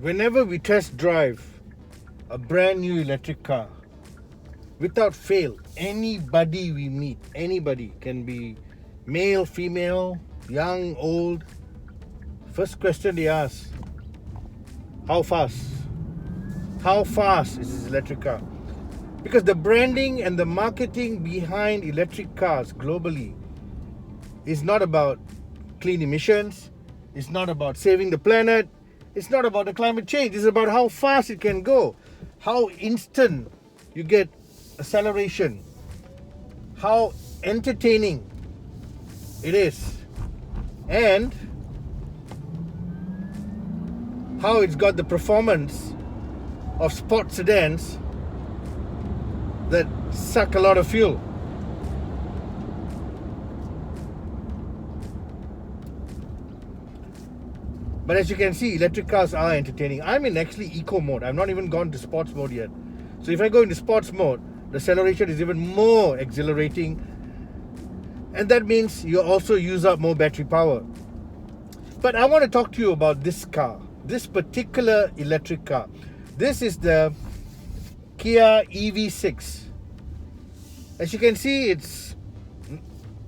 Whenever we test drive a brand new electric car, without fail, anybody we meet, anybody, can be male, female, young, old, first question they ask, how fast? How fast is this electric car? Because the branding and the marketing behind electric cars globally is not about clean emissions, it's not about saving the planet, it's not about the climate change, it's about how fast it can go, how instant you get acceleration, how entertaining it is, and how it's got the performance of sport sedans that suck a lot of fuel. But as you can see, electric cars are entertaining. I'm in actually eco mode. I've not even gone to sports mode yet. So if I go into sports mode, the acceleration is even more exhilarating. And that means you also use up more battery power. But I want to talk to you about this car, this particular electric car. This is the Kia EV6. As you can see, it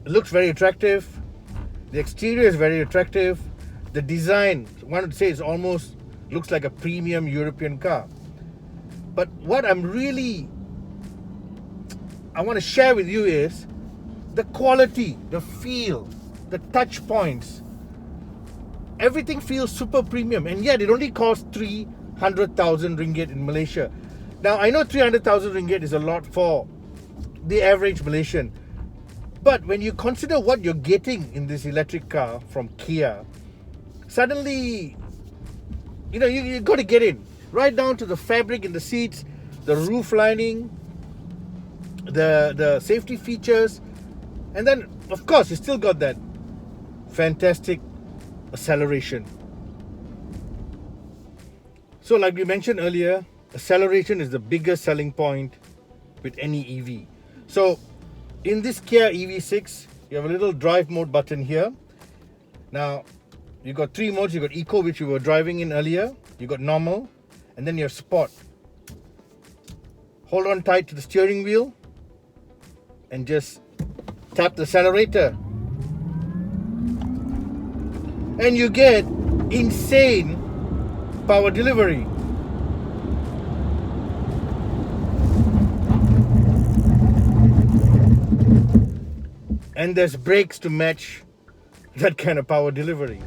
looks very attractive. The exterior is very attractive. The design, one would say, is almost looks like a premium European car. But what I want to share with you is the quality, the feel, the touch points. Everything feels super premium, and yet it only costs 300,000 ringgit in Malaysia. Now, I know 300,000 ringgit is a lot for the average Malaysian, but when you consider what you're getting in this electric car from Kia, suddenly, you got to get in. Right down to the fabric in the seats, the roof lining, the safety features, and then, of course, you still got that fantastic acceleration. So like we mentioned earlier, acceleration is the biggest selling point with any EV. So in this Kia EV6, you have a little drive mode button here. Now, you got three modes. You got Eco, which you were driving in earlier. You got Normal, and then you have Sport. Hold on tight to the steering wheel and just tap the accelerator. And you get insane power delivery. And there's brakes to match that kind of power delivery.